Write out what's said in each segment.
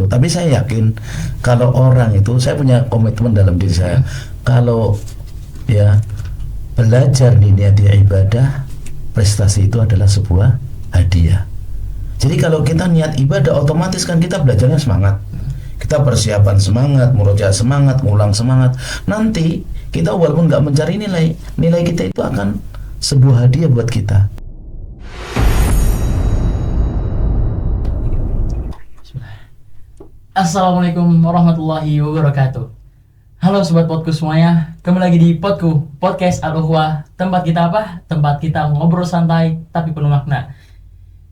itu. Tapi saya yakin kalau orang itu, saya punya komitmen dalam diri saya, kalau ya belajar niati ibadah, prestasi itu adalah sebuah hadiah. Jadi kalau kita niat ibadah, otomatis kan kita belajarnya semangat, kita persiapan semangat, murojaah semangat, ngulang semangat. Nanti kita walaupun nggak mencari nilai, nilai kita itu akan sebuah hadiah buat kita. Assalamualaikum warahmatullahi wabarakatuh. Halo sobat podku semuanya, kembali lagi di podku, podcast Al-Ukhwah. Tempat kita apa? Tempat kita ngobrol santai tapi penuh makna.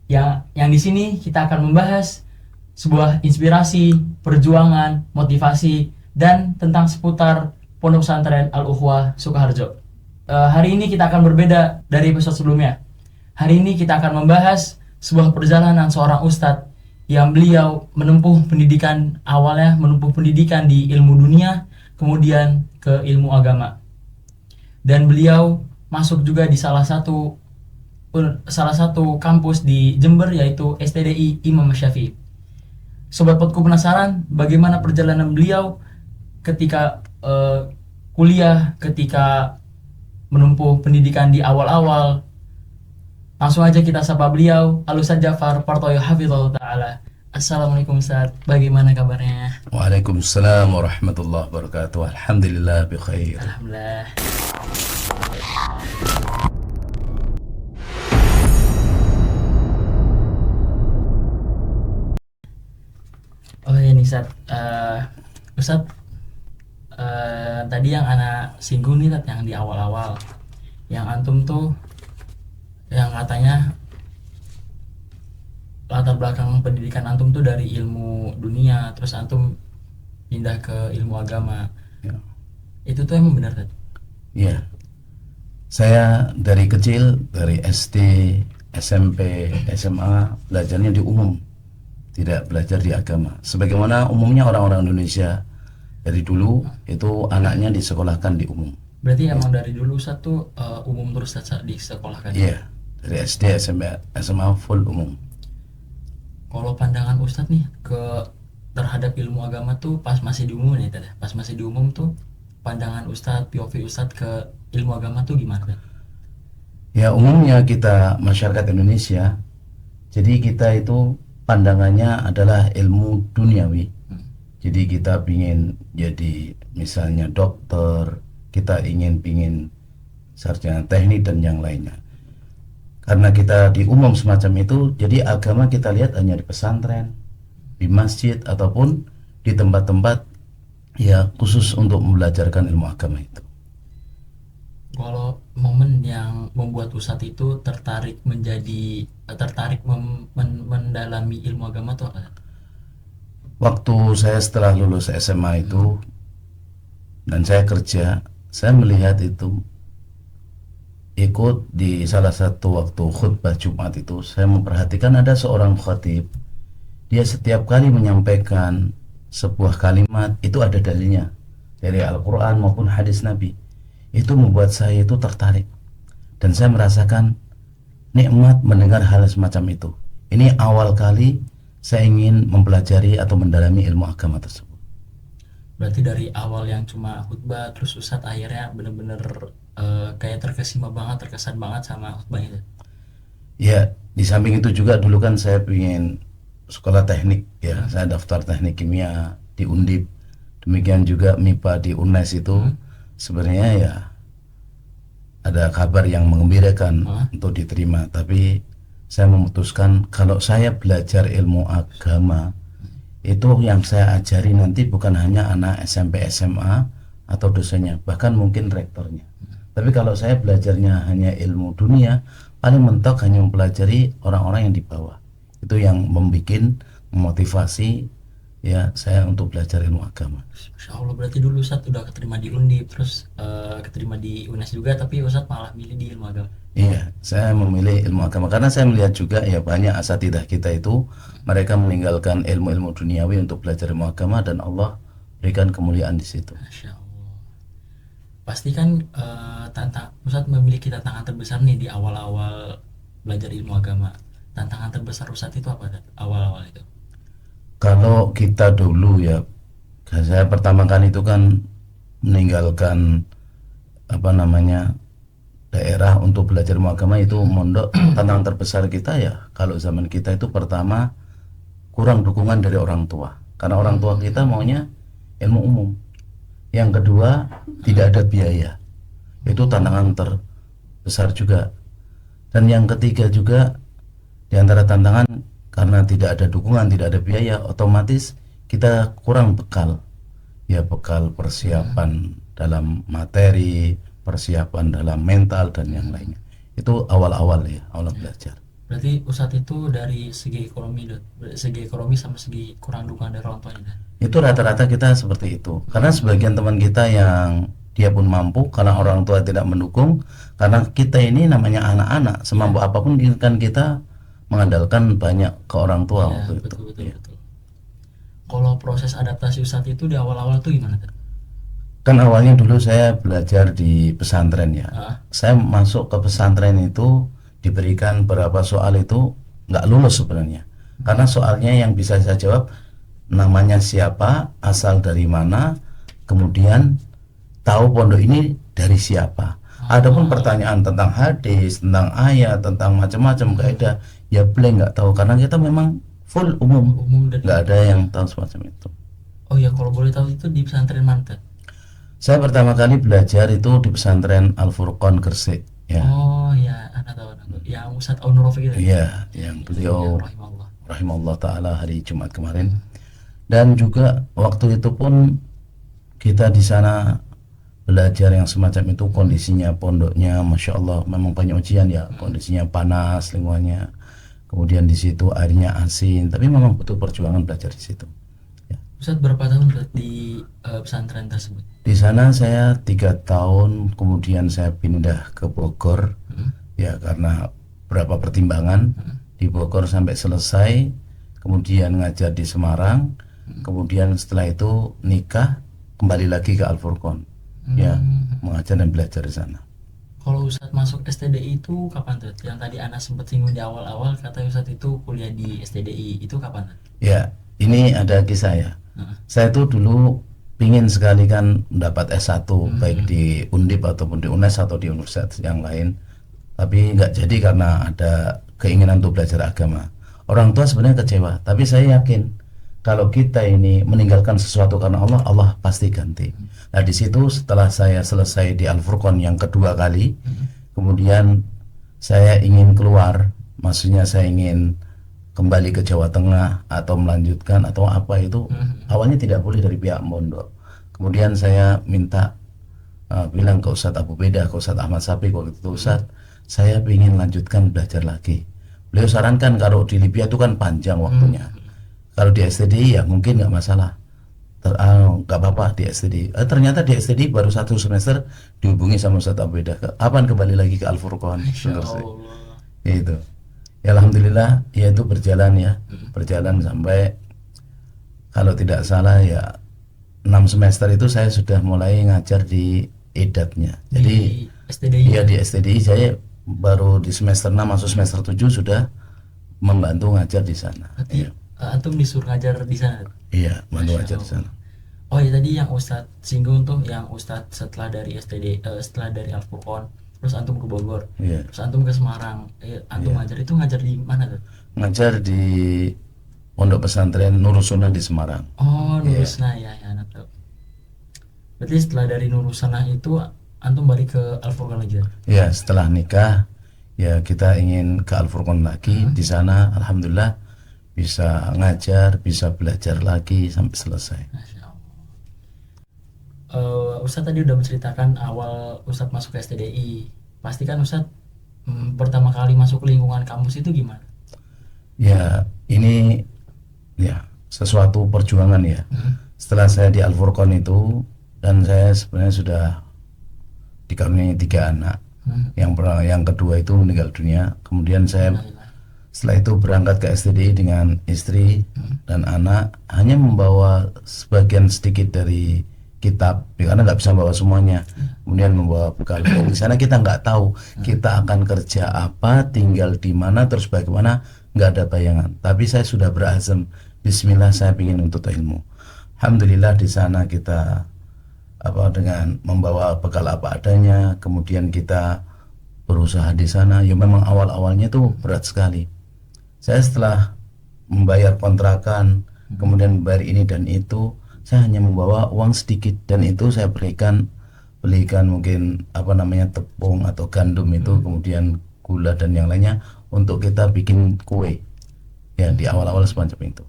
Yang di sini kita akan membahas sebuah inspirasi, perjuangan, motivasi, dan tentang seputar Pondok Pesantren Al-Ukhwah Sukoharjo. Hari ini kita akan berbeda dari episode sebelumnya. Hari ini kita akan membahas sebuah perjalanan seorang ustadz yang beliau menempuh pendidikan, awalnya menempuh pendidikan di ilmu dunia, kemudian ke ilmu agama. Dan beliau masuk juga di salah satu kampus di Jember, yaitu STDI Imam Syafi'i. Sobat Podku penasaran bagaimana perjalanan beliau ketika kuliah, ketika menempuh pendidikan di awal-awal? Langsung aja kita sapa beliau, Al-Ustadz Ja'far Partoyo Hafizahullah Ta'ala. Assalamualaikum Ustadz, bagaimana kabarnya? Waalaikumsalam warahmatullahi wabarakatuh. Alhamdulillah bi khair. Alhamdulillah. Oh ya nih Ustadz, Ustadz, tadi yang anak singgung nih Ustadz, yang di awal-awal, yang antum tuh yang katanya latar belakang pendidikan antum tuh dari ilmu dunia, terus antum pindah ke ilmu agama. Ya. Itu tuh emang benar kan? Iya. Saya dari kecil, dari SD, SMP, SMA belajarnya di umum, tidak belajar di agama. Sebagaimana umumnya orang-orang Indonesia dari dulu itu anaknya disekolahkan di umum. Berarti emang dari dulu satu umum terus di sekolah kan? Iya. Dari SD, SMP, SMA full umum. Kalau pandangan Ustadz nih terhadap ilmu agama tuh pas masih di umum nih tadi. Pas masih di umum tuh pandangan Ustadz, POV Ustadz ke ilmu agama tuh gimana kan? Ya umumnya kita masyarakat Indonesia, jadi kita itu pandangannya adalah ilmu duniawi. Jadi kita ingin jadi misalnya dokter, kita ingin sarjana teknik dan yang lainnya. Karena kita di umum semacam itu, jadi agama kita lihat hanya di pesantren, di masjid, ataupun di tempat-tempat ya khusus untuk membelajarkan ilmu agama itu. Kalau momen yang membuat Ustadz itu tertarik mendalami ilmu agama tuh apa? Waktu saya setelah lulus SMA itu dan saya kerja, saya melihat itu ikut di salah satu waktu khutbah Jumat itu, saya memperhatikan ada seorang khatib, dia setiap kali menyampaikan sebuah kalimat itu ada dalilnya dari Al-Quran maupun hadis Nabi. Itu membuat saya itu tertarik dan saya merasakan nikmat mendengar hal semacam itu. Ini awal kali saya ingin mempelajari atau mendalami ilmu agama tersebut. Berarti dari awal yang cuma khutbah, terus Ustadz akhirnya bener-bener kayak terkesan banget sama khutbahnya. Ya, di samping itu juga dulu kan saya ingin sekolah teknik ya, saya daftar teknik kimia di Undip, demikian juga MIPA di UNES itu. Sebenarnya ya ada kabar yang mengembirakan untuk diterima, tapi saya memutuskan kalau saya belajar ilmu agama itu yang saya ajari nanti bukan hanya anak SMP SMA atau dosennya, bahkan mungkin rektornya. Tapi kalau saya belajarnya hanya ilmu dunia, paling mentok hanya mempelajari orang-orang yang di bawah. Itu yang membuat memotivasi ya saya untuk belajar ilmu agama. Masya Allah, berarti dulu Ustadz udah keterima di Undip, terus keterima di UNES juga, tapi Ustadz malah milih di ilmu agama. Iya, saya memilih ilmu agama karena saya melihat juga ya banyak asatidah kita itu mereka meninggalkan ilmu-ilmu duniawi untuk belajar ilmu agama dan Allah berikan kemuliaan di situ. Masya Allah. Pasti kan Ustadz memiliki tantangan terbesar nih di awal-awal belajar ilmu agama. Tantangan terbesar Ustadz itu apa awal-awal itu? Kalau kita dulu ya, saya pertama kali itu kan meninggalkan apa namanya daerah untuk belajar ilmu agama itu mondok. Tantangan terbesar kita ya kalau zaman kita itu pertama kurang dukungan dari orang tua, karena orang tua kita maunya ilmu umum. Yang kedua tidak ada biaya, itu tantangan terbesar juga. Dan yang ketiga juga di antara tantangan, karena tidak ada dukungan, tidak ada biaya, otomatis kita kurang bekal, ya bekal persiapan dalam materi, persiapan dalam mental dan yang lainnya. Itu awal-awal ya, awal belajar. Berarti Ustadz itu dari segi ekonomi sama segi kurang dukungan dari orang tuanya. Itu rata-rata kita seperti itu. Karena sebagian teman kita yang dia pun mampu, karena orang tua tidak mendukung, karena kita ini namanya anak-anak, semampu apapun kan kita mengandalkan banyak ke orang tua waktu itu. Betul. Kalau proses adaptasi Ustadz itu di awal-awal tuh gimana tuh? Kan awalnya dulu saya belajar di pesantren ya. Saya masuk ke pesantren itu diberikan beberapa soal itu nggak lulus sebenarnya. Karena soalnya yang bisa saya jawab namanya siapa, asal dari mana, kemudian tahu pondok ini dari siapa. Adapun pertanyaan tentang hadis, tentang ayat, tentang macam-macam kaidah, ya blank, nggak tahu, karena kita memang full umum nggak ada yang tahu semacam itu. Oh ya, kalau boleh tahu itu di pesantren mana? Saya pertama kali belajar itu di pesantren Al Furqon Gresik ya. Oh ya, anak tahu yang Ustadz Aunur Rafiq itu. Iya, yang beliau Rahimahullah. rahimahullah taala hari Jumat kemarin. Dan juga waktu itu pun kita di sana belajar yang semacam itu, kondisinya pondoknya Masya Allah memang banyak ujian ya, kondisinya panas lingkungannya, kemudian di situ airnya asin, tapi memang butuh perjuangan belajar di situ ya. Ustadz berapa tahun di pesantren tersebut? Di sana saya 3 tahun, kemudian saya pindah ke Bogor ya karena berapa pertimbangan. Di Bogor sampai selesai, kemudian ngajar di Semarang, kemudian setelah itu nikah, kembali lagi ke Al Furqon ya, mengajar dan belajar di sana. Kalau Ustadz masuk STDI itu kapan tuh? Yang tadi Ana sempat singgung di awal-awal, kata Ustadz itu kuliah di STDI, itu kapan tuh? Ya, ini ada kisah ya. Saya tuh dulu pingin sekali kan mendapat S1 baik di Undip ataupun di UNES atau di universitas yang lain, tapi nggak jadi karena ada keinginan untuk belajar agama. Orang tua sebenarnya kecewa, tapi saya yakin kalau kita ini meninggalkan sesuatu karena Allah, Allah pasti ganti. Nah di situ setelah saya selesai di Al Furqon yang kedua kali, kemudian saya ingin keluar, maksudnya saya ingin kembali ke Jawa Tengah atau melanjutkan atau apa itu, awalnya tidak boleh dari pihak pondok. Kemudian saya minta bilang ke Ustadz Abu Beda, ke Ustadz Ahmad Sapi waktu itu, Ustadz saya ingin lanjutkan belajar lagi. Beliau sarankan kalau di Libya itu kan panjang waktunya, kalau di STDI ya mungkin nggak masalah, nggak apa-apa di STDI. Ternyata di STDI baru 1 semester dihubungi sama Ustadz Abu Beda, kapan kembali lagi ke Al Furqon. Itu ya, alhamdulillah ya itu berjalan ya, berjalan sampai kalau tidak salah ya 6 semester itu saya sudah mulai ngajar di edatnya. Jadi STDI ya di STDI saya baru di semester 6 masuk semester 7 sudah membantu ngajar di sana. Berarti antum disuruh ngajar di sana? Iya, bantu ngajar di sana. Oh ya, tadi yang Ustadz singgung tuh, yang Ustadz setelah dari setelah dari Al Furqon terus antum ke Bogor, terus antum ke Semarang, antum ngajar itu ngajar di mana tuh? Ngajar di Pondok Pesantren Nurusunah di Semarang. Oh, Nurusunah ya, anak tahu. Berarti setelah dari Nurusunah itu antum balik ke Al Furqon lagi? Ya, setelah nikah ya kita ingin ke Al Furqon lagi. Di sana alhamdulillah bisa ngajar, bisa belajar lagi sampai selesai. Masya Allah. Ustadz tadi udah menceritakan awal Ustadz masuk ke STDI. Pasti kan Ustadz pertama kali masuk lingkungan kampus itu gimana? Ya ini ya sesuatu perjuangan ya. Setelah saya di Al Furqon itu, dan saya sebenarnya sudah dikaruniai 3 anak. Yang kedua itu meninggal dunia. Kemudian saya setelah itu berangkat ke STDI dengan istri dan anak, hanya membawa sebagian sedikit dari kitab karena nggak bisa bawa semuanya. Kemudian membawa bekal. Di sana kita nggak tahu kita akan kerja apa, tinggal di mana, terus bagaimana, nggak ada bayangan. Tapi saya sudah berazam, Bismillah saya ingin untuk ilmu. Alhamdulillah di sana kita dengan membawa bekal apa adanya, kemudian kita berusaha di sana. Ya memang awal-awalnya itu berat sekali. Saya setelah membayar kontrakan, kemudian membayar ini dan itu, saya hanya membawa uang sedikit, dan itu saya belikan mungkin tepung atau gandum itu, kemudian gula dan yang lainnya untuk kita bikin kue. Ya di awal-awal semacam itu.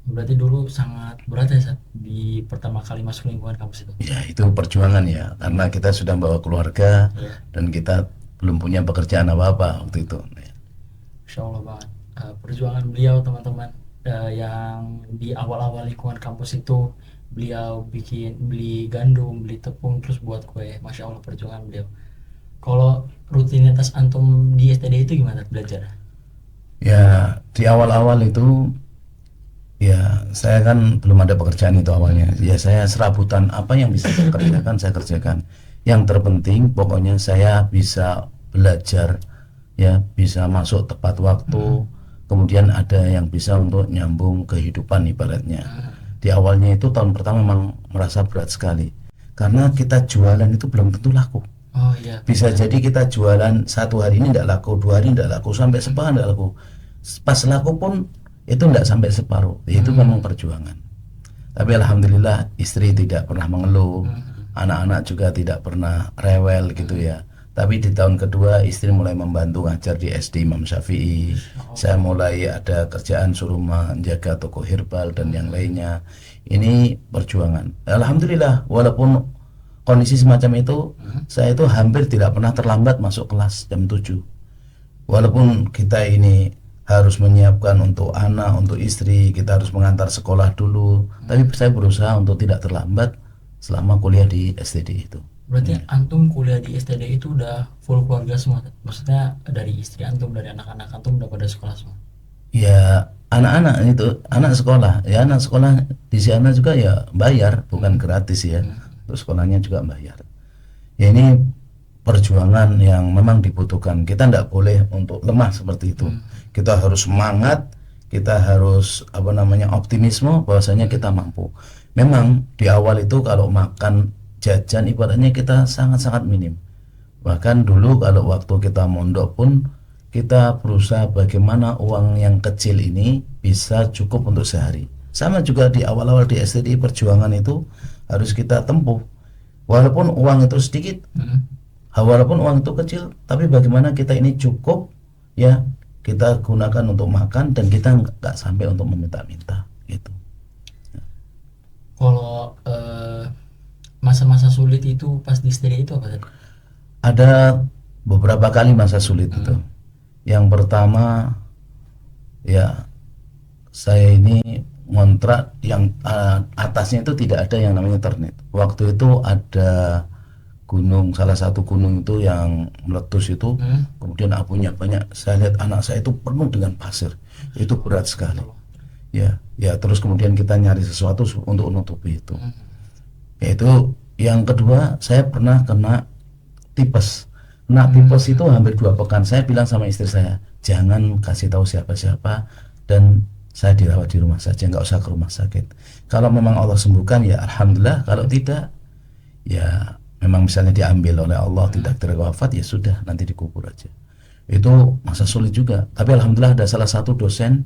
Berarti dulu sangat berat ya Sat, di pertama kali masuk lingkungan kampus itu. Ya itu perjuangan ya, karena kita sudah bawa keluarga dan kita belum punya pekerjaan apa-apa waktu itu. Insya Allah banget. Perjuangan beliau teman-teman, yang di awal-awal lingkungan kampus itu beliau beli gandum, beli tepung, terus buat kue. Masya Allah perjuangan beliau. Kalau rutinitas antum di STD itu gimana belajar? Ya di awal-awal itu ya saya kan belum ada pekerjaan itu awalnya. Ya saya serabutan apa yang bisa saya kerjakan saya kerjakan. Yang terpenting pokoknya saya bisa belajar, ya bisa masuk tepat waktu. Kemudian ada yang bisa untuk nyambung kehidupan ibaratnya. Di awalnya itu tahun pertama memang merasa berat sekali, karena kita jualan itu belum tentu laku. Oh iya. Bisa jadi kita jualan satu hari ini tidak laku, 2 hari tidak laku, sampai sepekan tidak laku. Pas laku pun itu tidak sampai separuh. Itu memang perjuangan. Tapi alhamdulillah istri tidak pernah mengeluh, anak-anak juga tidak pernah rewel gitu ya. Tapi di tahun kedua istri mulai membantu ngajar di SD Imam Syafi'i. Saya mulai ada kerjaan suruh menjaga toko herbal dan yang lainnya. Ini perjuangan. Alhamdulillah walaupun kondisi semacam itu, saya itu hampir tidak pernah terlambat masuk kelas jam 7. Walaupun kita ini harus menyiapkan untuk anak, untuk istri, kita harus mengantar sekolah dulu. Tapi saya berusaha untuk tidak terlambat selama kuliah di STD itu. Berarti antum kuliah di STD itu udah full keluarga semua? Maksudnya dari istri antum, dari anak-anak antum udah pada sekolah semua? Ya anak-anak itu, anak sekolah. Ya anak sekolah di sana juga ya bayar, bukan gratis ya. Terus sekolahnya juga bayar. Ya ini perjuangan yang memang dibutuhkan. Kita tidak boleh untuk lemah seperti itu. Kita harus semangat, kita harus optimisme bahwasanya kita mampu. Memang di awal itu kalau makan jajan ibaratnya kita sangat-sangat minim. Bahkan dulu kalau waktu kita mondok pun kita berusaha bagaimana uang yang kecil ini bisa cukup untuk sehari. Sama juga di awal-awal di STD, perjuangan itu harus kita tempuh. Walaupun uang itu sedikit, walaupun uang itu kecil, tapi bagaimana kita ini cukup ya kita gunakan untuk makan dan kita nggak sampai untuk meminta-minta gitu. Kalau masa-masa sulit itu pas di STD itu apa? Ada beberapa kali masa sulit itu. Yang pertama ya saya ini ngontrak yang atasnya itu tidak ada yang namanya internet. Waktu itu ada gunung, salah satu gunung itu yang meletus itu, kemudian abunya banyak. Saya lihat anak saya itu penuh dengan pasir. Itu berat sekali. Ya terus kemudian kita nyari sesuatu untuk menutupi itu. Yaitu yang kedua, saya pernah kena tipes. Tipes itu hampir 2 pekan. Saya bilang sama istri saya, jangan kasih tahu siapa-siapa dan saya dirawat di rumah saja, nggak usah ke rumah sakit. Kalau memang Allah sembuhkan ya alhamdulillah, kalau tidak ya memang misalnya diambil oleh Allah, tidak terwafat ya sudah, nanti dikubur aja. Itu masa sulit juga. Tapi alhamdulillah ada salah satu dosen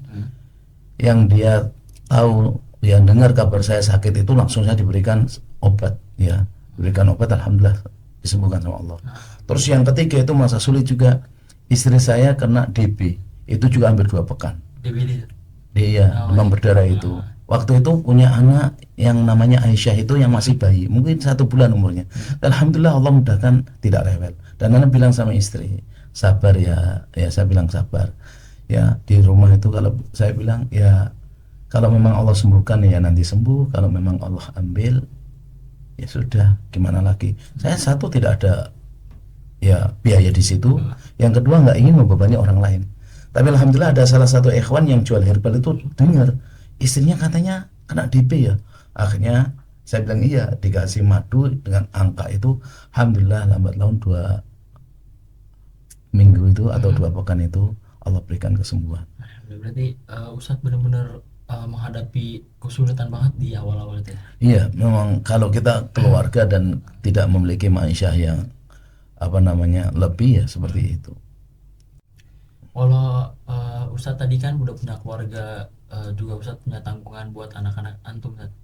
yang dia tahu, yang dengar kabar saya sakit itu langsung saya diberikan obat, ya berikan obat, alhamdulillah disembuhkan sama Allah. Terus yang ketiga itu masa sulit juga, istri saya kena DB, itu juga hampir 2 pekan. DB dia demam berdarah itu. Waktu itu punya anak yang namanya Aisyah itu yang masih bayi, mungkin 1 bulan umurnya. Alhamdulillah Allah mudahkan tidak rewel. Dan anak bilang sama istri, sabar ya saya bilang sabar. Ya di rumah itu kalau saya bilang ya kalau memang Allah sembuhkan ya nanti sembuh, kalau memang Allah ambil ya sudah, gimana lagi. Saya satu tidak ada ya biaya di situ, yang kedua nggak ingin membebani orang lain. Tapi alhamdulillah ada salah satu ikhwan yang jual herbal itu dengar istrinya katanya kena DP ya. Akhirnya saya bilang iya, dikasih madu dengan angka itu, alhamdulillah lambat laun 2 minggu itu atau 2 pekan itu Allah berikan kesembuhan. Berarti Ustadz benar-benar menghadapi kesulitan banget di awal-awal itu ya. Iya, memang kalau kita keluarga dan tidak memiliki ma'isyah yang lebih ya seperti itu. Kalau Ustadz tadi kan udah punya keluarga, juga Ustadz punya tanggungan buat anak-anak antum, Ustadz.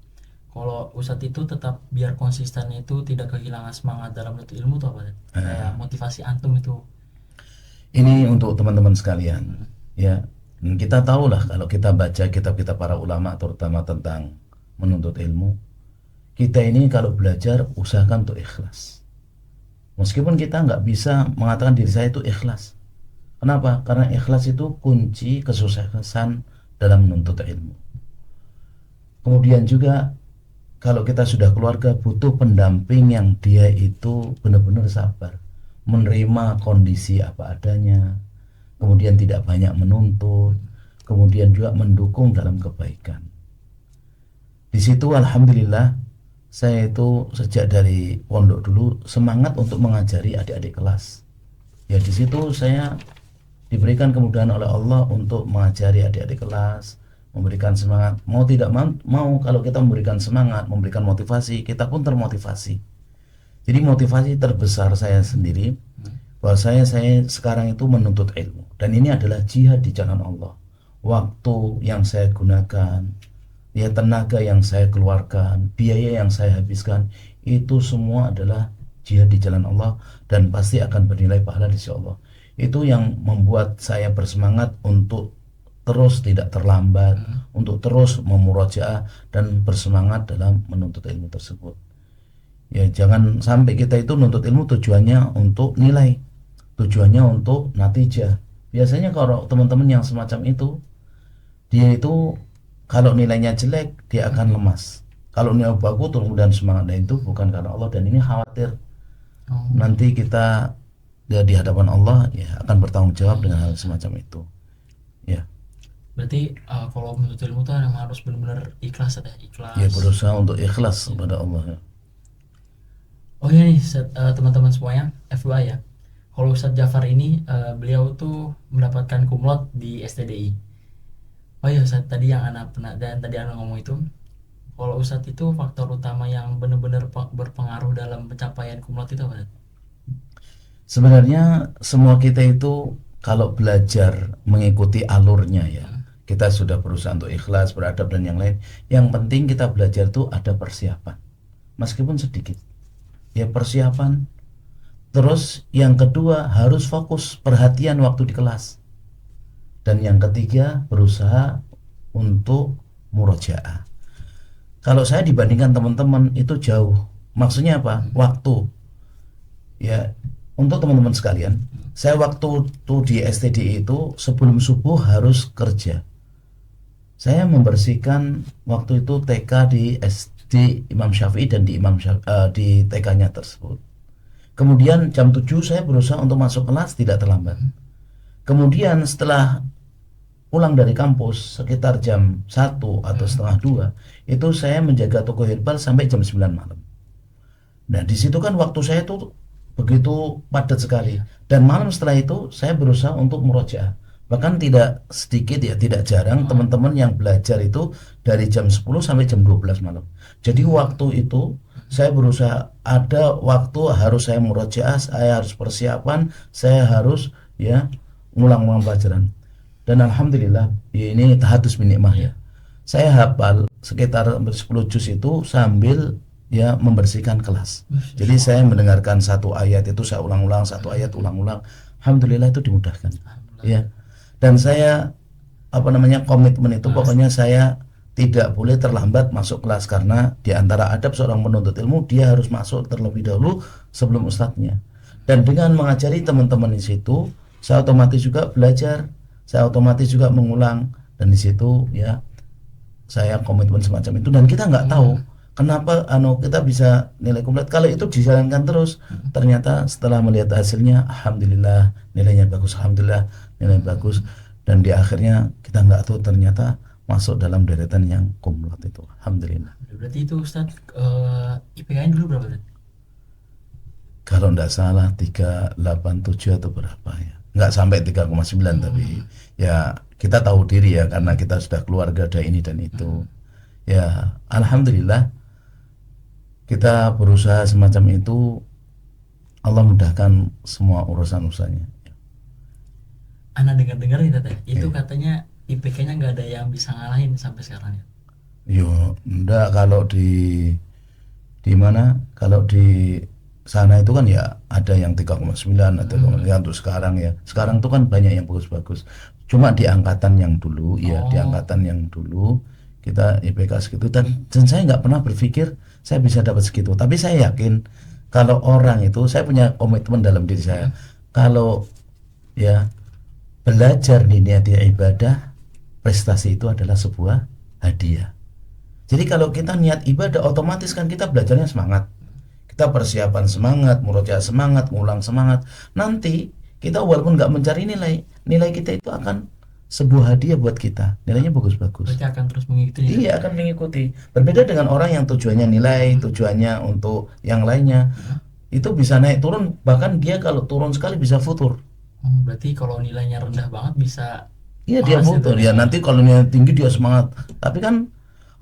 Kalau Ustadz itu tetap biar konsisten itu tidak kehilangan semangat dalam menuntut ilmu tuh apa, Ustadz? Kayak motivasi antum itu. Ini untuk teman-teman sekalian, ya. Dan kita tahulah kalau kita baca kitab-kitab para ulama terutama tentang menuntut ilmu, kita ini kalau belajar usahakan untuk ikhlas. Meskipun kita nggak bisa mengatakan diri saya itu ikhlas. Kenapa? Karena ikhlas itu kunci kesuksesan dalam menuntut ilmu. Kemudian juga kalau kita sudah keluarga butuh pendamping yang dia itu benar-benar sabar, menerima kondisi apa adanya, kemudian tidak banyak menuntut, kemudian juga mendukung dalam kebaikan. Di situ alhamdulillah saya itu sejak dari pondok dulu semangat untuk mengajari adik-adik kelas. Ya di situ saya diberikan kemudahan oleh Allah untuk mengajari adik-adik kelas, memberikan semangat. Mau tidak mau kalau kita memberikan semangat, memberikan motivasi, kita pun termotivasi. Jadi motivasi terbesar saya sendiri bahwa saya sekarang itu menuntut ilmu, dan ini adalah jihad di jalan Allah. Waktu yang saya gunakan, ya tenaga yang saya keluarkan, biaya yang saya habiskan, itu semua adalah jihad di jalan Allah dan pasti akan bernilai pahala insya Allah. Itu yang membuat saya bersemangat untuk terus tidak terlambat, untuk terus memurojaah dan bersemangat dalam menuntut ilmu tersebut. Ya jangan sampai kita itu nuntut ilmu tujuannya untuk nilai, tujuannya untuk natijah. Biasanya kalau teman-teman yang semacam itu, dia itu kalau nilainya jelek dia akan lemas. Kalau nilai bagus kemudian semangat, dan itu bukan karena Allah, dan ini khawatir nanti kita di hadapan Allah ya akan bertanggung jawab dengan hal semacam itu. Ya. Berarti kalau menuntut ilmu tuh memang harus benar-benar ikhlas, ada ikhlas. Ya berusaha untuk ikhlas kepada Allah. Ya. Oh iya nih teman-teman semuanya, FYI ya. Kalau Ustadz Jafar ini beliau tuh mendapatkan kumlot di STDI. Oh iya Ustadz, tadi yang anak pernah dan tadi anak ngomong itu, kalau Ustadz itu faktor utama yang benar-benar berpengaruh dalam pencapaian kumlot itu apa? Sebenarnya semua kita itu kalau belajar mengikuti alurnya ya, kita sudah berusaha untuk ikhlas, beradab dan yang lain. Yang penting kita belajar itu ada persiapan, meskipun sedikit. Ya persiapan. Terus yang kedua harus fokus perhatian waktu di kelas. Dan yang ketiga berusaha untuk murojaah. Kalau saya dibandingkan teman-teman itu jauh. Maksudnya apa? Waktu. Ya, untuk teman-teman sekalian, saya waktu tuh di STDI itu sebelum subuh harus kerja. Saya membersihkan waktu itu TK di SD Imam Syafi'i dan di TK-nya tersebut. Kemudian jam 7 saya berusaha untuk masuk kelas tidak terlambat. Kemudian setelah pulang dari kampus sekitar jam 1 atau setengah 2, itu saya menjaga toko herbal sampai jam 9 malam. Nah di situ kan waktu saya itu begitu padat sekali, dan malam setelah itu saya berusaha untuk murojaah. Bahkan tidak sedikit ya, tidak jarang teman-teman yang belajar itu dari jam 10 sampai jam 12 malam. Jadi waktu itu saya berusaha, ada waktu harus saya murojaah, saya harus persiapan, saya harus ya ngulang-ngulang pelajaran. Dan alhamdulillah ya, ini tahadus bin nikmah ya. Saya hafal sekitar 10 juz itu sambil ya membersihkan kelas. Jadi saya mendengarkan satu ayat itu saya ulang-ulang, satu ayat ulang-ulang. Alhamdulillah itu dimudahkan. Ya. Dan saya komitmen itu pokoknya saya tidak boleh terlambat masuk kelas, karena di antara adab seorang penuntut ilmu dia harus masuk terlebih dahulu sebelum ustadznya. Dan dengan mengajari teman-teman di situ, saya otomatis juga belajar, saya otomatis juga mengulang, dan di situ ya saya komitmen semacam itu. Dan kita nggak tahu kenapa kita bisa nilai komplit. Kalau itu dijalankan terus, ternyata setelah melihat hasilnya, alhamdulillah nilainya bagus, alhamdulillah nilai bagus, dan di akhirnya kita nggak tahu ternyata masuk dalam deretan yang kumlot itu, alhamdulillah. Berarti itu Ustadz IPK-nya dulu berapa? Kalau nggak salah 387 atau berapa ya, nggak sampai 3,9 tapi ya kita tahu diri ya, karena kita sudah keluarga, ada ini dan itu. Ya, alhamdulillah kita berusaha semacam itu, Allah mudahkan semua urusan-urusannya. Ana dengar-dengar nih Teh, itu Iya. katanya IPK-nya nggak ada yang bisa ngalahin sampai sekarang ya. Yo, enggak, kalau di mana? Kalau di sana itu kan ya ada yang 3,9, ada 3,9 untuk sekarang ya. Sekarang tuh kan banyak yang bagus-bagus. Cuma di angkatan yang dulu, ya di Oh. angkatan yang dulu kita IPK segitu, dan saya nggak pernah berpikir saya bisa dapat segitu. Tapi saya yakin kalau orang itu, saya punya komitmen dalam diri saya. Kalau ya belajar niat ibadah, prestasi itu adalah sebuah hadiah. Jadi kalau kita niat ibadah, otomatis kan kita belajarnya semangat. Kita persiapan semangat, murojaah semangat, ngulang semangat. Nanti kita walaupun nggak mencari nilai, nilai kita itu akan sebuah hadiah buat kita. Nilainya bagus-bagus. Berarti akan terus mengikuti. Iya, akan mengikuti. Berbeda dengan orang yang tujuannya nilai, tujuannya untuk yang lainnya. Itu bisa naik turun, bahkan dia kalau turun sekali bisa futur. Berarti kalau nilainya rendah banget bisa Iya, dia malas futur. gitu Ya nanti kalau nilai tinggi dia semangat. Tapi kan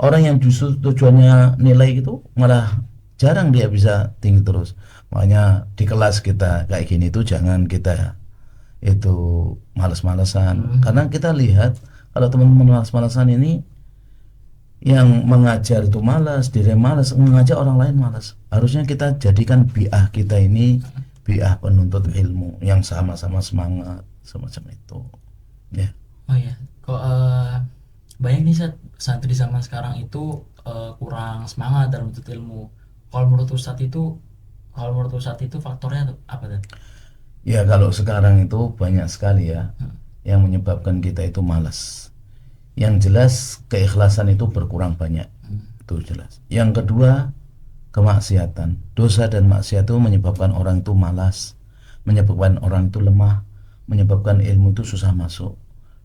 orang yang justru tujuannya nilai itu malah jarang dia bisa tinggi terus. Makanya di kelas kita kayak gini tuh jangan kita itu malas-malasan. Karena kita lihat kalau teman-teman malas-malasan ini, yang mengajar itu malas, diri malas, mengajak orang lain malas. Harusnya kita jadikan bi'ah kita ini bi'ah penuntut ilmu yang sama-sama semangat, semacam itu. Ya. Oh iya, kok banyak nih santri zaman sekarang itu kurang semangat dalam menuntut ilmu. Kalau menurut Ustadz itu faktornya apa tuh? Ya, kalau sekarang itu banyak sekali ya yang menyebabkan kita itu malas. Yang jelas keikhlasan itu berkurang banyak. Itu jelas. Yang kedua, kemaksiatan. Dosa dan maksiat itu menyebabkan orang itu malas, menyebabkan orang itu lemah, menyebabkan ilmu itu susah masuk.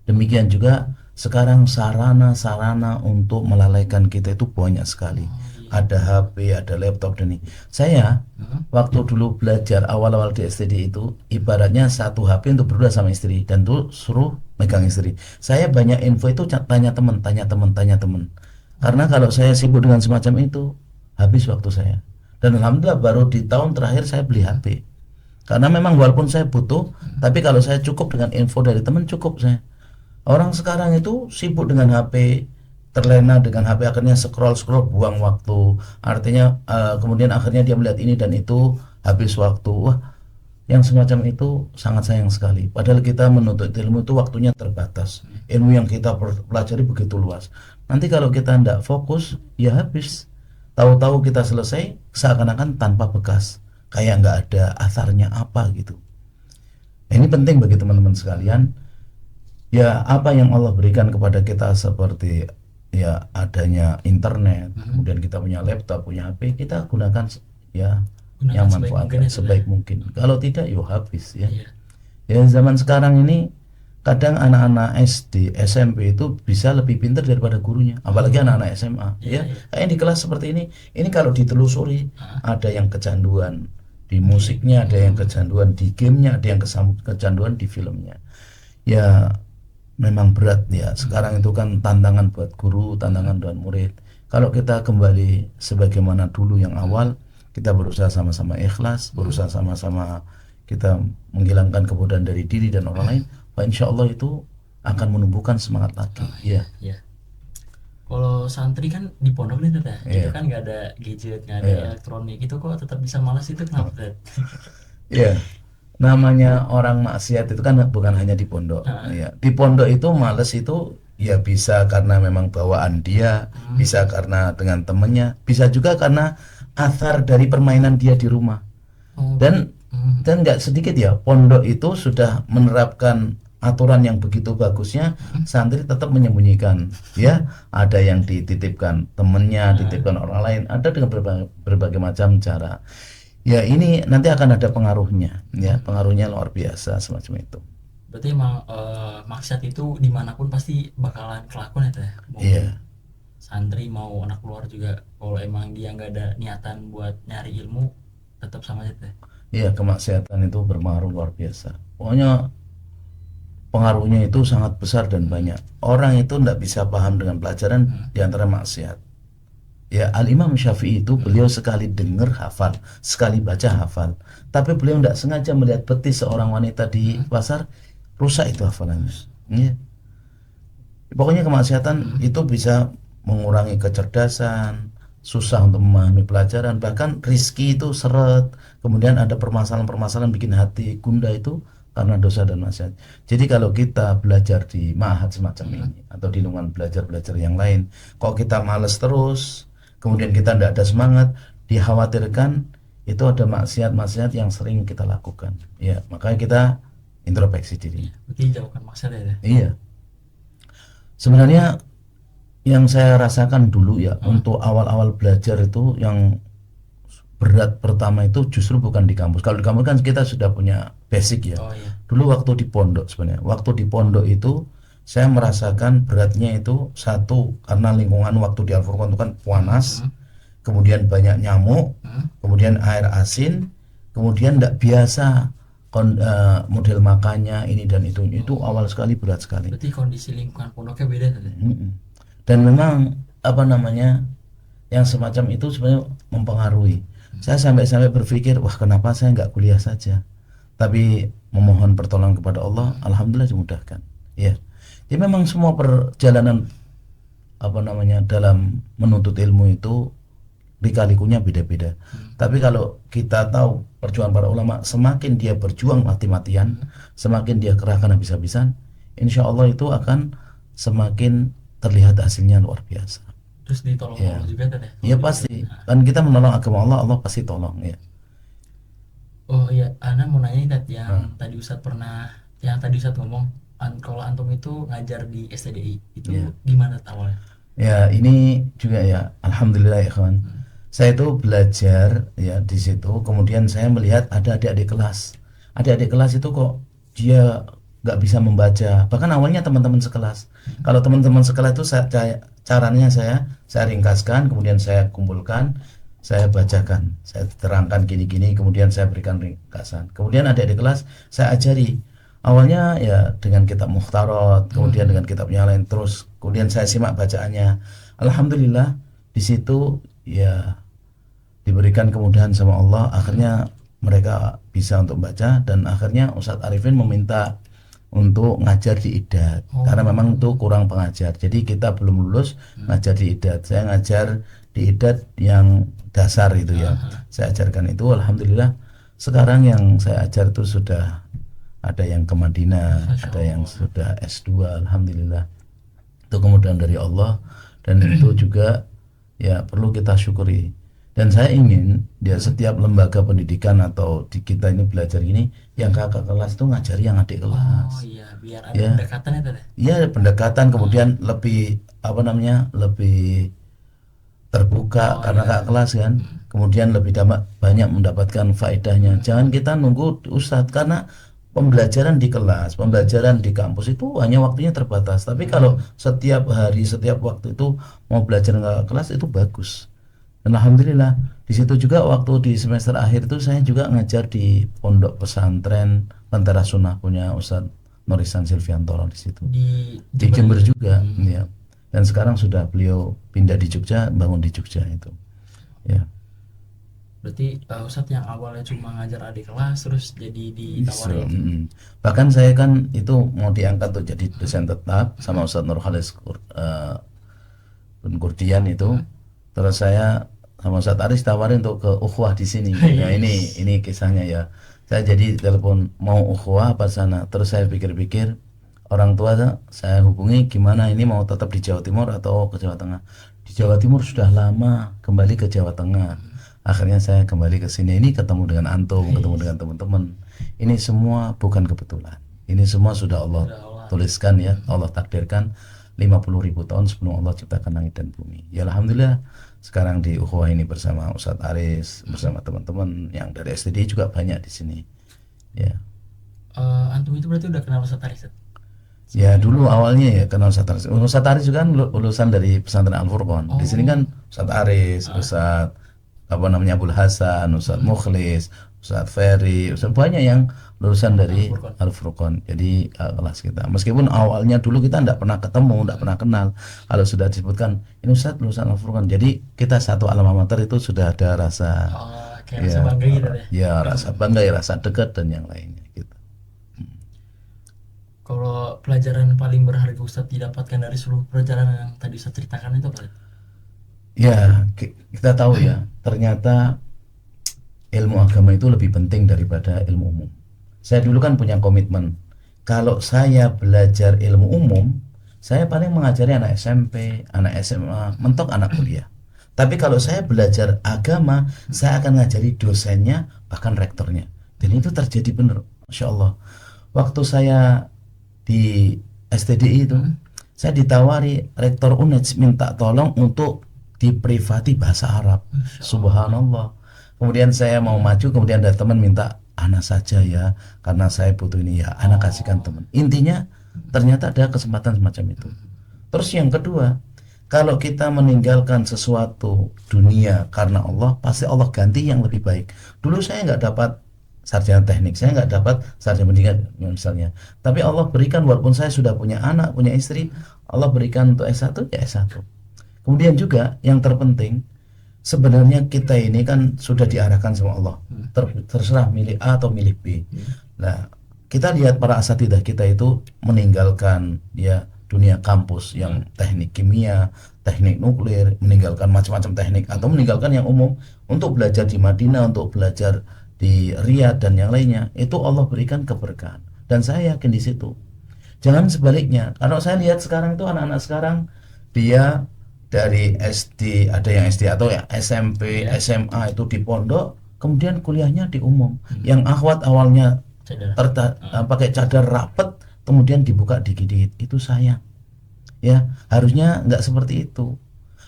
Demikian juga sekarang sarana-sarana untuk melalaikan kita itu banyak sekali. Ada HP, ada laptop dan ini. Saya waktu dulu belajar awal-awal di STD itu ibaratnya satu HP untuk berdua sama istri, dan tuh suruh megang istri. Saya banyak info itu tanya teman. Karena kalau saya sibuk dengan semacam itu, habis waktu saya. Dan alhamdulillah baru di tahun terakhir saya beli HP. Karena memang walaupun saya butuh, tapi kalau saya cukup dengan info dari teman, cukup saya. Orang sekarang itu sibuk dengan HP, terlena dengan HP, akhirnya scroll buang waktu. Artinya kemudian akhirnya dia melihat ini dan itu, habis waktu. Wah, yang semacam itu sangat sayang sekali. Padahal kita menuntut ilmu itu waktunya terbatas. Ilmu yang kita pelajari begitu luas. Nanti kalau kita tidak fokus, ya habis. Tahu-tahu kita selesai, seakan-akan tanpa bekas, kayak nggak ada asarnya apa gitu. Ini penting bagi teman-teman sekalian. Ya, apa yang Allah berikan kepada kita seperti ya adanya internet, kemudian kita punya laptop, punya HP, kita gunakan ya yang manfaatnya sebaik mungkin. Kalau tidak, yo habis ya. Ya, zaman sekarang ini kadang anak-anak SD, SMP itu bisa lebih pintar daripada gurunya, apalagi anak-anak SMA. Ya, kayak di kelas seperti ini kalau ditelusuri, ada yang kecanduan di musiknya, ada yang kecanduan di gamenya, ada yang kecanduan di filmnya. Ya, memang berat ya. Sekarang itu kan tantangan buat guru, tantangan buat murid. Kalau kita kembali sebagaimana dulu yang awal, kita berusaha sama-sama ikhlas, berusaha sama-sama kita menghilangkan kebodohan dari diri dan orang lain, insya Allah itu akan menumbuhkan semangat lagi. Ya. Kalau santri kan di pondok nih Teh, itu kan nggak ada gadget, nggak ada elektronik, itu kok tetap bisa malas, itu kenapa Teh? Iya. Namanya orang maksiat itu kan bukan hanya di pondok. Ya, di pondok itu males itu ya bisa karena memang bawaan dia, bisa karena dengan temennya, bisa juga karena asar dari permainan dia di rumah. Dan nggak sedikit ya, pondok itu sudah menerapkan aturan yang begitu bagusnya, santri tetap menyembunyikan. Ya, ada yang dititipkan temennya, dititipkan orang lain, ada dengan berbagai macam cara. Ya, ini nanti akan ada pengaruhnya, ya pengaruhnya luar biasa semacam itu. Berarti emang maksiat itu dimanapun pasti bakalan kelakuan ya Teh. Iya. Santri mau anak luar juga, kalau emang dia nggak ada niatan buat nyari ilmu, tetap sama aja Teh. Iya, kemaksiatan itu berpengaruh luar biasa. Pokoknya pengaruhnya itu sangat besar dan banyak. Orang itu tidak bisa paham dengan pelajaran di antara maksiat. Ya, Al-Imam Syafi'i itu beliau sekali dengar hafal, sekali baca hafal. Tapi beliau tidak sengaja melihat betis seorang wanita di pasar, rusak itu hafalannya. Ya. Pokoknya kemaksiatan itu bisa mengurangi kecerdasan, susah untuk memahami pelajaran, bahkan rizki itu seret. Kemudian ada permasalahan-permasalahan bikin hati gundah itu karena dosa dan maksiat. Jadi kalau kita belajar di ma'had semacam ini atau di lingkungan belajar-belajar yang lain, kok kita males terus, kemudian kita tidak ada semangat, dikhawatirkan itu ada maksiat-maksiat yang sering kita lakukan. Ya, makanya kita introspeksi diri. Berarti jauhkan maksiat ya. Iya. Sebenarnya yang saya rasakan dulu ya untuk awal-awal belajar itu yang berat pertama itu justru bukan di kampus. Kalau di kampus kan kita sudah punya basic ya. Oh iya. Dulu waktu di pondok sebenarnya. Waktu di pondok itu saya merasakan beratnya itu satu karena lingkungan waktu di Al-Furqan itu kan panas, kemudian banyak nyamuk, kemudian air asin, kemudian tidak biasa model makannya ini dan itu awal sekali berat sekali. Berarti kondisi lingkungan pondoknya beda tadi. Dan memang apa namanya yang semacam itu sebenarnya mempengaruhi. Saya sampai berpikir, wah kenapa saya nggak kuliah saja, tapi memohon pertolongan kepada Allah, alhamdulillah dimudahkan. Ya, jadi memang semua perjalanan apa namanya dalam menuntut ilmu itu lika-likunya beda-beda. Tapi kalau kita tahu perjuangan para ulama, semakin dia berjuang mati-matian, semakin dia kerahkan habis-habisan, insya Allah itu akan semakin terlihat hasilnya luar biasa. Terus ditolong Allah juga tadi. Iya pasti. Kan kita menolong agama Allah, Allah pasti tolong ya. Oh iya, Ana mau nanya tadi yang tadi Ustadz ngomong, kalau antum itu ngajar di STDI itu gimana awalnya? Ya ini juga ya, alhamdulillah ya kawan. Saya itu belajar ya di situ, kemudian saya melihat ada adik-adik kelas. Adik-adik kelas itu kok dia nggak bisa membaca. Bahkan awalnya teman-teman sekelas. Kalau teman-teman sekelas itu caranya saya ringkaskan, kemudian saya kumpulkan, saya bacakan, saya terangkan gini-gini, kemudian saya berikan ringkasan. Kemudian adik-adik kelas saya ajari. Awalnya ya dengan kitab Mukhtarat, kemudian dengan kitab yang lain, terus kemudian saya simak bacaannya. Alhamdulillah di situ ya diberikan kemudahan sama Allah, akhirnya mereka bisa untuk baca, dan akhirnya Ustadz Arifin meminta untuk ngajar di IDAT karena memang itu kurang pengajar, jadi kita belum lulus ngajar di IDAT. Saya ngajar di IDAT yang dasar itu ya, saya ajarkan itu. Alhamdulillah sekarang yang saya ajar itu sudah ada yang ke Madinah, ada yang sudah S2, alhamdulillah. Itu kemudahan dari Allah, dan itu juga ya perlu kita syukuri. Dan saya ingin dia setiap lembaga pendidikan atau di kita ini belajar ini, yang kakak kelas itu ngajari yang adik kelas. Oh iya, biar ada pendekatan itu deh. Iya, pendekatan, kemudian lebih apa namanya, lebih terbuka karena kakak kelas kan. Kemudian lebih banyak mendapatkan faedahnya. Jangan kita nunggu ustadz, karena pembelajaran di kelas, pembelajaran di kampus itu hanya waktunya terbatas. Tapi kalau setiap hari, setiap waktu itu mau belajar ke kelas itu bagus. Dan alhamdulillah di situ juga waktu di semester akhir itu saya juga ngajar di pondok pesantren Lentera Sunnah punya Ustadz Nurisan Silviantoro di situ. Di Jember juga, ya. Dan sekarang sudah beliau pindah di Jogja, bangun di Jogja itu. Ya. Berarti Ustadz yang awalnya cuma ngajar adik kelas terus jadi ditawarin. Bahkan saya kan itu mau diangkat untuk jadi dosen tetap sama Ustadz Nurhalis Kurdian itu. Terus saya sama Ustadz Aris tawarin untuk ke ukhuwah di sini. Ya ini kisahnya ya. Saya jadi telepon mau ukhuwah apa sana. Terus saya pikir-pikir, orang tua saya hubungi, gimana ini mau tetap di Jawa Timur atau ke Jawa Tengah. Di Jawa Timur sudah lama, kembali ke Jawa Tengah. Akhirnya saya kembali ke sini, ini ketemu dengan antum, ketemu dengan teman-teman. Ini semua bukan kebetulan. Ini semua sudah Allah tuliskan ya, Allah takdirkan 50.000 tahun sebelum Allah ciptakan langit dan bumi. Ya alhamdulillah sekarang di ukhuwah ini bersama Ustadz Aris, bersama teman-teman yang dari STD juga banyak di sini. Ya. Antum itu berarti udah kenal Ustadz Aris? Ya dulu awalnya ya kenal Ustadz Aris. Ustadz Aris juga kan lulusan dari pesantren Al-Furqan. Di sini kan Ustadz Aris, Ustadz Abul Hasan, Ustadz Mukhlis, Ustadz Ferry, Ustadz banyak yang lulusan dari Al-Furqan. Al-Furqan. Jadi kelas kita. Meskipun awalnya dulu kita tidak pernah ketemu, tidak pernah kenal. Kalau sudah disebutkan ini Ustaz lulusan Al-Furqan. Jadi kita satu alma mater itu sudah ada rasa Kayak rasa bangga gitu ya. ya rasa bangga, ya rasa dekat dan yang lainnya gitu. Kalau pelajaran paling berharga Ustadz didapatkan dari seluruh pelajaran yang tadi Ustadz ceritakan itu apa? Ya, kita tahu ya, ternyata ilmu agama itu lebih penting daripada ilmu umum. Saya dulu kan punya komitmen, kalau saya belajar ilmu umum, saya paling mengajari anak SMP, anak SMA, mentok anak kuliah. Tapi kalau saya belajar agama, saya akan ngajari dosennya, bahkan rektornya. Dan itu terjadi benar, Masya Allah. Waktu saya di STDI itu, saya ditawari rektor UNED minta tolong untuk diprivati bahasa Arab. Subhanallah. Kemudian saya mau maju, kemudian ada teman minta anak saja ya, karena saya butuh ini ya, anak kasihkan teman. Intinya ternyata ada kesempatan semacam itu. Terus yang kedua, kalau kita meninggalkan sesuatu dunia karena Allah, pasti Allah ganti yang lebih baik. Dulu saya nggak dapat sarjana teknik, saya nggak dapat sarjana pendidikan misalnya, tapi Allah berikan, walaupun saya sudah punya anak, punya istri, Allah berikan untuk S1 ya S1. Kemudian juga yang terpenting, sebenarnya kita ini kan sudah diarahkan sama Allah, terserah milih A atau milih B. Nah, kita lihat para asatidzah kita itu meninggalkan ya dunia kampus yang teknik kimia, teknik nuklir, meninggalkan macam-macam teknik, atau meninggalkan yang umum untuk belajar di Madinah, untuk belajar di Riyadh dan yang lainnya. Itu Allah berikan keberkahan, dan saya yakin di situ. Jangan sebaliknya. Kalau saya lihat sekarang itu anak-anak sekarang, dia dari SD, ada yang SD atau yang SMP, SMA itu di pondok, kemudian kuliahnya di umum. Yang akhwat awalnya pakai cadar rapet, kemudian dibuka dikit-dikit. Itu sayang. Ya, harusnya nggak seperti itu.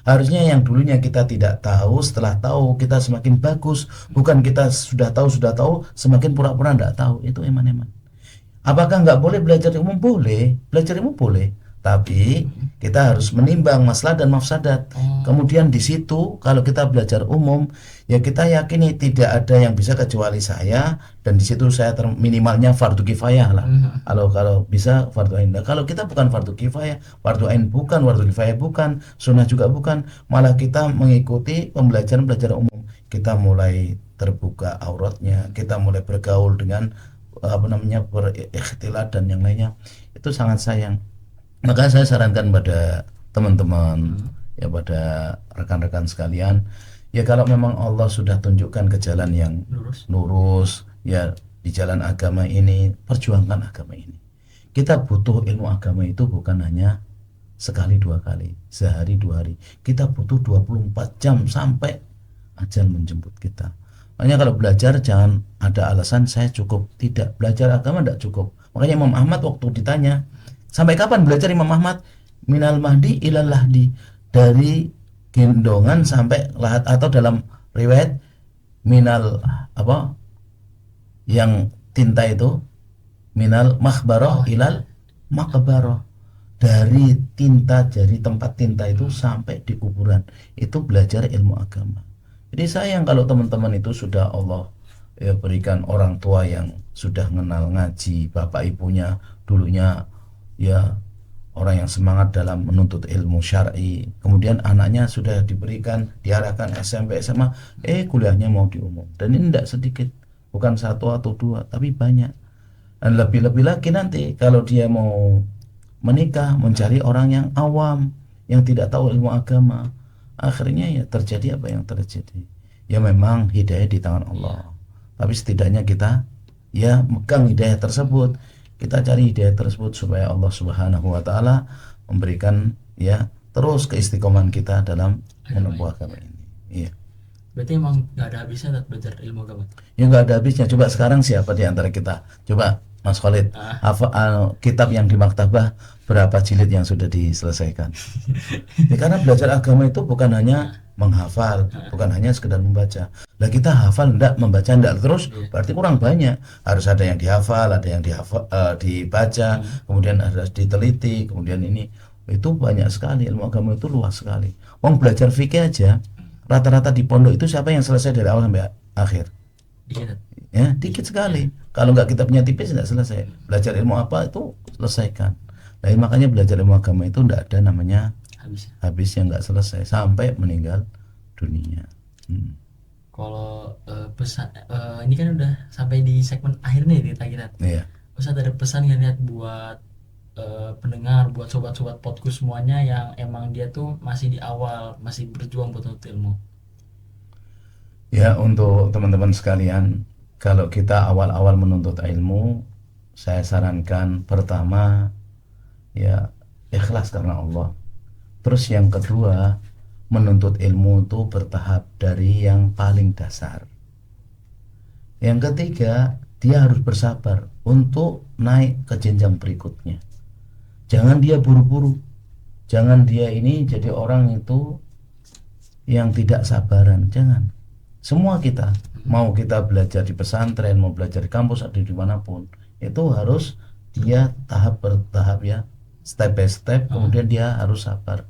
Harusnya yang dulunya kita tidak tahu, setelah tahu kita semakin bagus. Bukan kita sudah tahu, semakin pura-pura nggak tahu. Itu eman-eman. Apakah nggak boleh belajar umum? Boleh, belajar umum boleh. Tapi kita harus menimbang maslahat dan mafsadat. Kemudian di situ kalau kita belajar umum, ya kita yakini tidak ada yang bisa kecuali saya, dan di situ saya minimalnya fardu kifayah lah. Kalau bisa fardu ain. Nah, kalau kita bukan fardu kifayah, fardu ain bukan, fardu kifayah bukan, sunnah juga bukan, malah kita mengikuti pembelajaran umum. Kita mulai terbuka auratnya, kita mulai bergaul dengan berikhtilat dan yang lainnya. Itu sangat sayang. Maka saya sarankan pada teman-teman, ya pada rekan-rekan sekalian, ya kalau memang Allah sudah tunjukkan ke jalan yang lurus, ya di jalan agama ini, perjuangkan agama ini. Kita butuh ilmu agama itu bukan hanya sekali dua kali, sehari dua hari. Kita butuh 24 jam sampai ajal menjemput kita. Makanya kalau belajar jangan ada alasan saya cukup. Tidak, belajar agama tidak cukup. Makanya Imam Ahmad waktu ditanya, sampai kapan belajar Imam Ahmad? Minal mahdi ilal lahdi, dari gendongan sampai lahat, atau dalam riwayat minal yang tinta itu minal makhbaroh ilal makbaroh, dari tinta, dari tempat tinta itu sampai di kuburan. Itu belajar ilmu agama. Jadi sayang kalau teman-teman itu sudah Allah ya berikan orang tua yang sudah mengenal ngaji, bapak ibunya dulunya ya orang yang semangat dalam menuntut ilmu syar'i, kemudian anaknya sudah diberikan, diarahkan SMP SMA, kuliahnya mau di umum. Dan ini tidak sedikit, bukan satu atau dua, tapi banyak. Dan lebih-lebih lagi nanti kalau dia mau menikah, mencari orang yang awam, yang tidak tahu ilmu agama, akhirnya ya terjadi apa yang terjadi. Ya memang hidayah di tangan Allah, tapi setidaknya kita ya megang hidayah tersebut. Kita cari hidayah tersebut supaya Allah Subhanahu wa taala memberikan ya terus keistiqomahan kita dalam menempuh agama ini. Iya. Berarti emang nggak ada habisnya belajar ilmu agama? Ya nggak ada habisnya. Coba sekarang siapa di antara kita? Coba Mas Khalid, kitab yang di maktabah berapa jilid yang sudah diselesaikan? Ya, karena belajar agama itu bukan hanya menghafal, bukan hanya sekedar membaca. Lah kita hafal enggak, membaca enggak terus, berarti kurang banyak. Harus ada yang dihafal, ada yang dibaca, kemudian harus diteliti, kemudian ini itu banyak sekali. Ilmu agama itu luas sekali. Wong belajar fikih aja, rata-rata di pondok itu siapa yang selesai dari awal sampai akhir? Dikit. Ya, dikit sekali. Kalau nggak kitabnya tipis nggak selesai. Belajar ilmu apa itu selesaikan. Nah, makanya belajar ilmu agama itu nggak ada namanya habis yang nggak selesai sampai meninggal dunia. Kalau pesan ini kan udah sampai di segmen akhir nih kita. Iya. Ustadz ada pesan nggak lihat buat pendengar, buat sobat-sobat podku semuanya yang emang dia tuh masih di awal, masih berjuang buat menuntut ilmu? Ya, untuk teman-teman sekalian, kalau kita awal-awal menuntut ilmu, saya sarankan pertama ya ikhlas karena Allah. Terus yang kedua, menuntut ilmu itu bertahap dari yang paling dasar. Yang ketiga, dia harus bersabar untuk naik ke jenjang berikutnya. Jangan dia buru-buru. Jangan dia ini jadi orang itu yang tidak sabaran. Jangan. Semua kita, mau kita belajar di pesantren, mau belajar di kampus atau dimanapun, itu harus dia tahap bertahap ya, step by step. Kemudian dia harus sabar.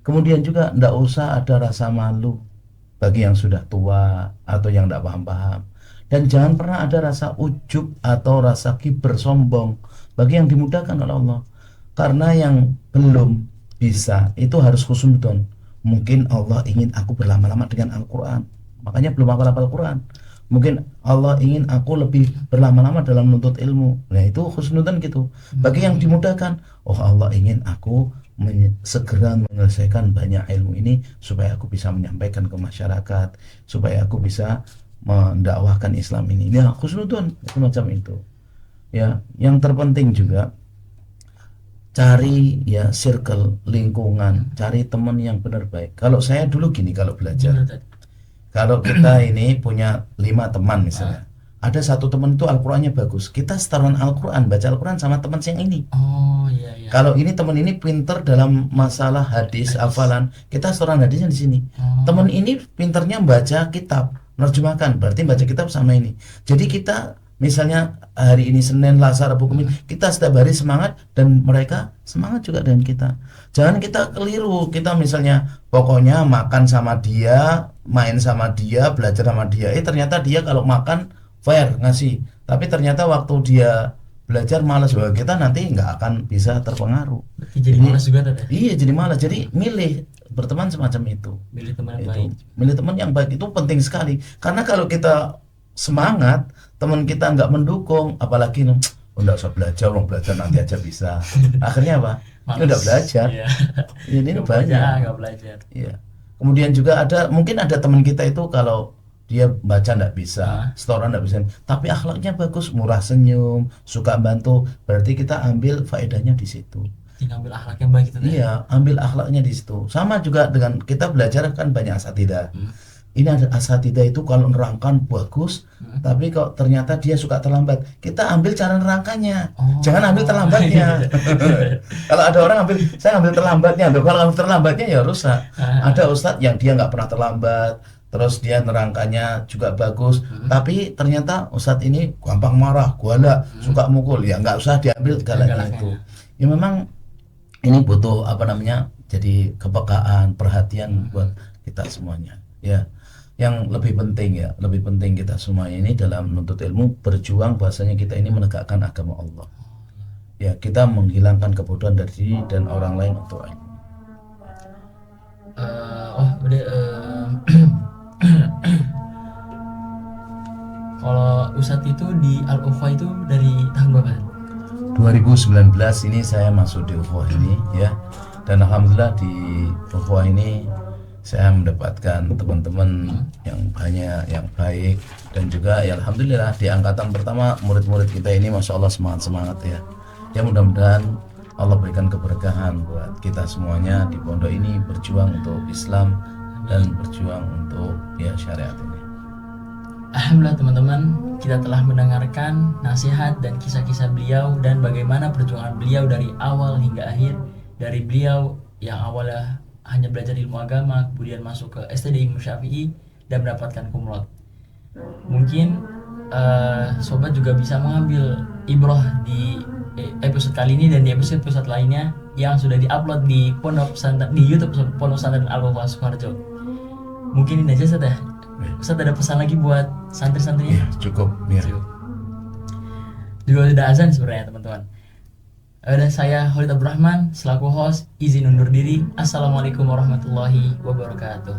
Kemudian juga tidak usah ada rasa malu bagi yang sudah tua atau yang tidak paham-paham. Dan jangan pernah ada rasa ujub atau rasa kiber sombong bagi yang dimudahkan oleh Allah. Karena yang belum bisa itu harus husnudon. Mungkin Allah ingin aku berlama-lama dengan Al-Quran, makanya belum hafal Al-Quran. Mungkin Allah ingin aku lebih berlama-lama dalam menuntut ilmu. Nah itu husnudon gitu. Bagi yang dimudahkan, oh Allah ingin aku segera menyelesaikan banyak ilmu ini supaya aku bisa menyampaikan ke masyarakat, supaya aku bisa mendakwahkan Islam ini. Ya husnudon itu macam itu. Ya, yang terpenting juga cari ya circle, lingkungan, cari teman yang benar baik. Kalau saya dulu gini kalau belajar, kalau kita ini punya 5 teman misalnya, ada satu teman itu Al-Qurannya bagus, kita setoran Al-Quran, baca Al-Quran sama teman yang ini. Oh iya iya. Kalau ini teman ini pinter dalam masalah hadis, hafalan, kita setoran hadisnya di sini. Teman ini pinternya baca kitab, menerjemahkan, berarti baca kitab sama ini. Jadi kita misalnya hari ini Senin, Selasa, Rabu, Kamis, kita setiap hari semangat dan mereka semangat juga dengan kita. Jangan kita keliru, kita misalnya pokoknya makan sama dia, main sama dia, belajar sama dia. Ternyata dia kalau makan fair ngasih, tapi ternyata waktu dia belajar malas, bahwa kita nanti nggak akan bisa terpengaruh. Jadi malas juga tadi. Iya, jadi malas. Jadi milih berteman semacam itu. Milih teman yang Itu. baik. Milih teman yang baik itu penting sekali. Karena kalau kita semangat, teman kita nggak mendukung, apalagi nggak usah belajar, belajar nanti aja bisa. Akhirnya apa? Ya udah belajar. Iya. Ini banyak. Nggak belajar. Iya. Kemudian juga mungkin ada teman kita itu kalau dia baca nggak bisa, setoran nggak bisa, tapi akhlaknya bagus, murah senyum, suka bantu, berarti kita ambil faedahnya di situ. Ambil akhlak yang baik itu. Iya, ambil akhlaknya di situ. Sama juga dengan kita belajar kan banyak asatidah. Ini ada asatidah itu kalau nerangkan bagus, tapi kok ternyata dia suka terlambat, kita ambil cara nerangkannya, jangan ambil terlambatnya. Kalau ada orang saya ambil terlambatnya, kalau ambil terlambatnya ya rusak. Ada ustadz yang dia nggak pernah terlambat, terus dia nerangkannya juga bagus, tapi ternyata ustadz ini gampang marah, galak, suka mukul, ya nggak usah diambil galaknya itu. Ya memang ini butuh jadi kepekaan, perhatian buat kita semuanya. Ya, yang lebih penting kita semua ini dalam menuntut ilmu, berjuang bahasanya kita ini menegakkan agama Allah. Ya, kita menghilangkan kebodohan dari diri dan orang lain untuk ilmu. Kalau Ustadz itu di Al-Ukhuwah itu dari tahun berapa? 2019 ini saya masuk di Ukhuwah ini ya. Dan alhamdulillah di Ukhuwah ini saya mendapatkan teman-teman yang banyak, yang baik, dan juga ya alhamdulillah di angkatan pertama murid-murid kita ini masya Allah semangat ya. Ya mudah-mudahan Allah berikan keberkahan buat kita semuanya di pondok ini, berjuang untuk Islam dan berjuang untuk ya syariat ini. Alhamdulillah teman-teman, kita telah mendengarkan nasihat dan kisah-kisah beliau dan bagaimana perjuangan beliau dari awal hingga akhir. Dari beliau yang awalnya hanya belajar ilmu agama, kemudian masuk ke STD Imam Syafi'i dan mendapatkan kumlot. Mungkin sobat juga bisa mengambil ibrah di episode kali ini dan di episode lainnya yang sudah diupload di Pondok Pesantren, di YouTube Pondok Pesantren Al-Ukhuwah Sukoharjo. Mungkin ini aja Ustaz ya. Ustaz ada pesan lagi buat santri-santrinya? Ya, cukup. Ya. Juga sudah azan sebenarnya teman-teman. Dan saya Khalid Abdurrahman selaku host izin undur diri. Assalamualaikum warahmatullahi wabarakatuh.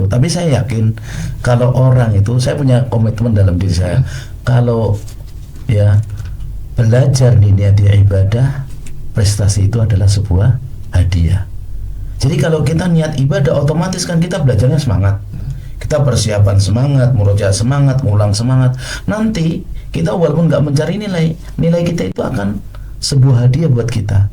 Tapi saya yakin kalau orang itu, saya punya komitmen dalam diri saya, kalau ya belajar niat ibadah, prestasi itu adalah sebuah hadiah. Jadi kalau kita niat ibadah, otomatis kan kita belajarnya semangat, kita persiapan semangat, murojaah semangat, ngulang semangat. Nanti kita walaupun nggak mencari nilai kita itu akan sebuah hadiah buat kita.